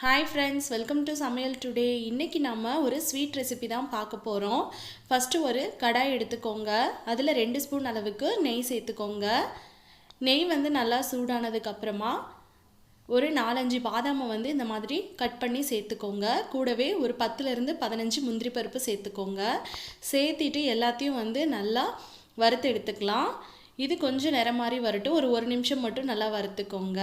Hi friends, welcome to samayaltoday. இன்னைக்கு நாம ஒரு ஸ்வீட் ரெசிபி தான் பார்க்க போறோம். ஃபர்ஸ்ட் ஒரு கடாய் எடுத்துக்கோங்க. அதுல 2 ஸ்பூன் அளவுக்கு நெய் சேர்த்துக்கோங்க. நெய் வந்து நல்லா சூடானதுக்கு அப்புறமா ஒரு 4-5 பாதாமை வந்து இந்த மாதிரி கட் பண்ணி சேர்த்துக்கோங்க. கூடவே ஒரு 10 இருந்து 15 முந்திரி பருப்பு சேர்த்துக்கோங்க. சேர்த்திட்டு எல்லாத்தையும் வந்து நல்லா வறுத்து எடுத்துக்கலாம். இது கொஞ்சம் நேரம் மாதிரி வரட்டும். ஒரு நிமிஷம் மட்டும் நல்லா வறுத்துக்கோங்க.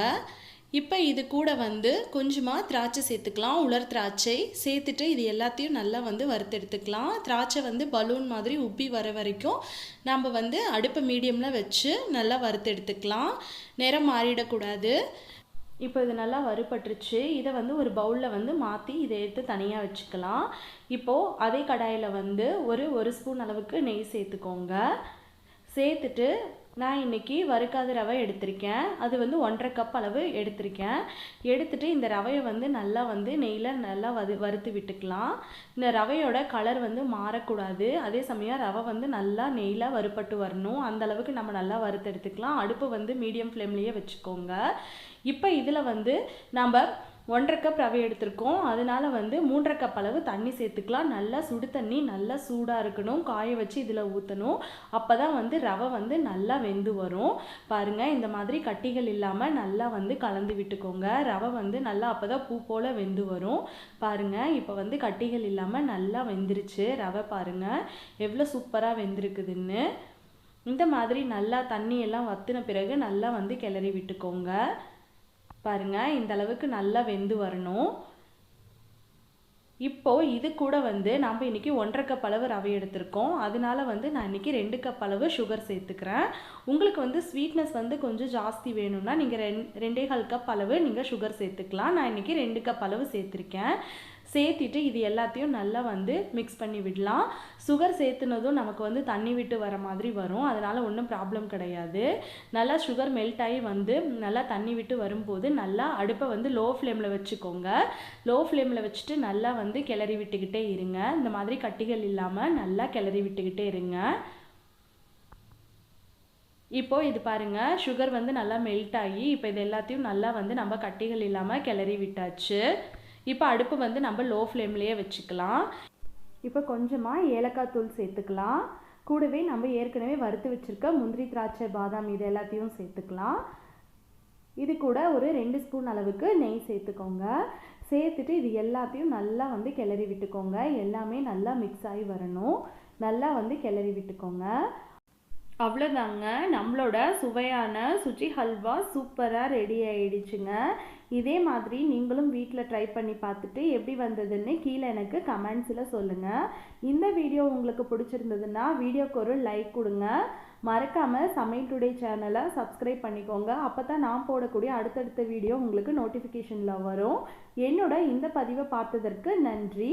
இப்போ இது கூட வந்து கொஞ்சமாக திராட்சை சேர்த்துக்கலாம். உலர் திராட்சை சேர்த்துட்டு இது எல்லாத்தையும் நல்லா வந்து வறுத்தெடுத்துக்கலாம். திராட்சை வந்து பலூன் மாதிரி உப்பி வர வரைக்கும் நம்ம வந்து அடுப்பை மீடியமில் வச்சு நல்லா வறுத்தெடுத்துக்கலாம். நிறம் மாறிடக்கூடாது. இப்போ இது நல்லா வறுபட்டுருச்சு. இதை வந்து ஒரு பவுலில் வந்து மாற்றி இதை எடுத்து தனியாக வச்சுக்கலாம். இப்போது அதே கடாயில் வந்து ஒரு ஸ்பூன் அளவுக்கு நெய் சேர்த்துக்கோங்க. சேர்த்துட்டு நான் இன்றைக்கி வறுக்காத ரவை எடுத்திருக்கேன். அது வந்து 1.5 கப் அளவு எடுத்திருக்கேன். எடுத்துகிட்டு இந்த ரவையை வந்து நல்லா வந்து நெய்யில் நல்லா வறுத்து விட்டுக்கலாம். இந்த ரவையோட கலர் வந்து மாறக்கூடாது. அதே சமயம் ரவை வந்து நல்லா நெய்யில் வறுபட்டு வரணும். அந்த அளவுக்கு நம்ம நல்லா வறுத்து எடுத்துக்கலாம். அடுப்பு வந்து மீடியம் ஃப்ளேம்லேயே வச்சுக்கோங்க. இப்போ இதில் வந்து நம்ம 1.5 கப் ரவை எடுத்திருக்கோம். அதனால் வந்து 3.5 கப் அளவு தண்ணி சேர்த்துக்கலாம். நல்லா சுடு தண்ணி நல்லா சூடாக இருக்கணும். காய வச்சு இதில் ஊற்றணும். அப்போ தான் வந்து ரவை வந்து நல்லா வெந்து வரும். பாருங்கள், இந்த மாதிரி கட்டிகள் இல்லாமல் நல்லா வந்து கலந்து விட்டுக்கோங்க. ரவை வந்து நல்லா அப்போ தான் பூ போல் வெந்து வரும். பாருங்கள், இப்போ வந்து கட்டிகள் இல்லாமல் நல்லா வெந்துருச்சு ரவை. பாருங்கள் எவ்வளோ சூப்பராக வெந்திருக்குதுன்னு. இந்த மாதிரி நல்லா தண்ணியெல்லாம் வற்றின பிறகு நல்லா வந்து கிளறி விட்டுக்கோங்க. பாருங்கள், இந்த அளவுக்கு நல்லா வெந்து வரணும். இப்போது இது கூட வந்து நம்ம இன்றைக்கி 1.5 கப் அளவு ரவை எடுத்திருக்கோம். அதனால வந்து நான் இன்றைக்கி 2 கப் அளவு சுகர் சேர்த்துக்கிறேன். உங்களுக்கு வந்து ஸ்வீட்னஸ் வந்து கொஞ்சம் ஜாஸ்தி வேணும்னா நீங்கள் 2.25 கப் அளவு நீங்கள் சுகர் சேர்த்துக்கலாம். நான் இன்றைக்கி 2 கப் அளவு சேர்த்துருக்கேன். சேர்த்திட்டு இது எல்லாத்தையும் நல்லா வந்து மிக்ஸ் பண்ணி விடலாம். சுகர் சேர்த்துனதும் நமக்கு வந்து தண்ணி விட்டு வர மாதிரி வரும். அதனால் ஒன்றும் ப்ராப்ளம் கிடையாது. நல்லா சுகர் மெல்ட் ஆகி வந்து நல்லா தண்ணி விட்டு வரும்போது நல்லா அடுப்பை வந்து லோ ஃப்ளேமில் வச்சுக்கோங்க. லோ ஃப்ளேமில் வச்சுட்டு நல்லா வந்து கிளறி விட்டுக்கிட்டே இருங்க. இந்த மாதிரி கட்டிகள் இல்லாமல் நல்லா கிளறி விட்டுக்கிட்டே இருங்க. இப்போது இது பாருங்கள், சுகர் வந்து நல்லா மெல்ட் ஆகி இப்போ இது எல்லாத்தையும் நல்லா வந்து நம்ம கட்டிகள் இல்லாமல் கிளறி விட்டாச்சு. இப்போ அடுப்பு வந்து நம்ம லோ ஃப்ளேம்லேயே வச்சுக்கலாம். இப்போ கொஞ்சமாக ஏலக்காய் தூள் சேர்த்துக்கலாம். கூடவே நம்ம ஏற்கனவே வறுத்து வச்சுருக்க முந்திரி, திராட்சை, பாதாம் இது எல்லாத்தையும் சேர்த்துக்கலாம். இது கூட ஒரு 2 ஸ்பூன் அளவுக்கு நெய் சேர்த்துக்கோங்க. சேர்த்துட்டு இது எல்லாத்தையும் நல்லா வந்து கிளறி விட்டுக்கோங்க. எல்லாமே நல்லா மிக்ஸ் ஆகி வரணும். நல்லா வந்து கிளறி விட்டுக்கோங்க. அவ்வளோதாங்க, நம்மளோட சுவையான சுஜி ஹல்வா சூப்பராக ரெடி ஆகிடுச்சுங்க. இதே மாதிரி நீங்களும் வீட்டில் ட்ரை பண்ணி பார்த்துட்டு எப்படி வந்ததுன்னு கீழே எனக்கு கமெண்ட்ஸில் சொல்லுங்கள். இந்த வீடியோ உங்களுக்கு பிடிச்சிருந்ததுன்னா வீடியோக்கு ஒரு லைக் கொடுங்க. மறக்காமல் சமையல் டுடே சேனலை சப்ஸ்கிரைப் பண்ணிக்கோங்க. அப்போ தான் நான் போடக்கூடிய அடுத்தடுத்த வீடியோ உங்களுக்கு நோட்டிஃபிகேஷனில் வரும். என்னோட இந்த பதிவை பார்த்ததற்கு நன்றி.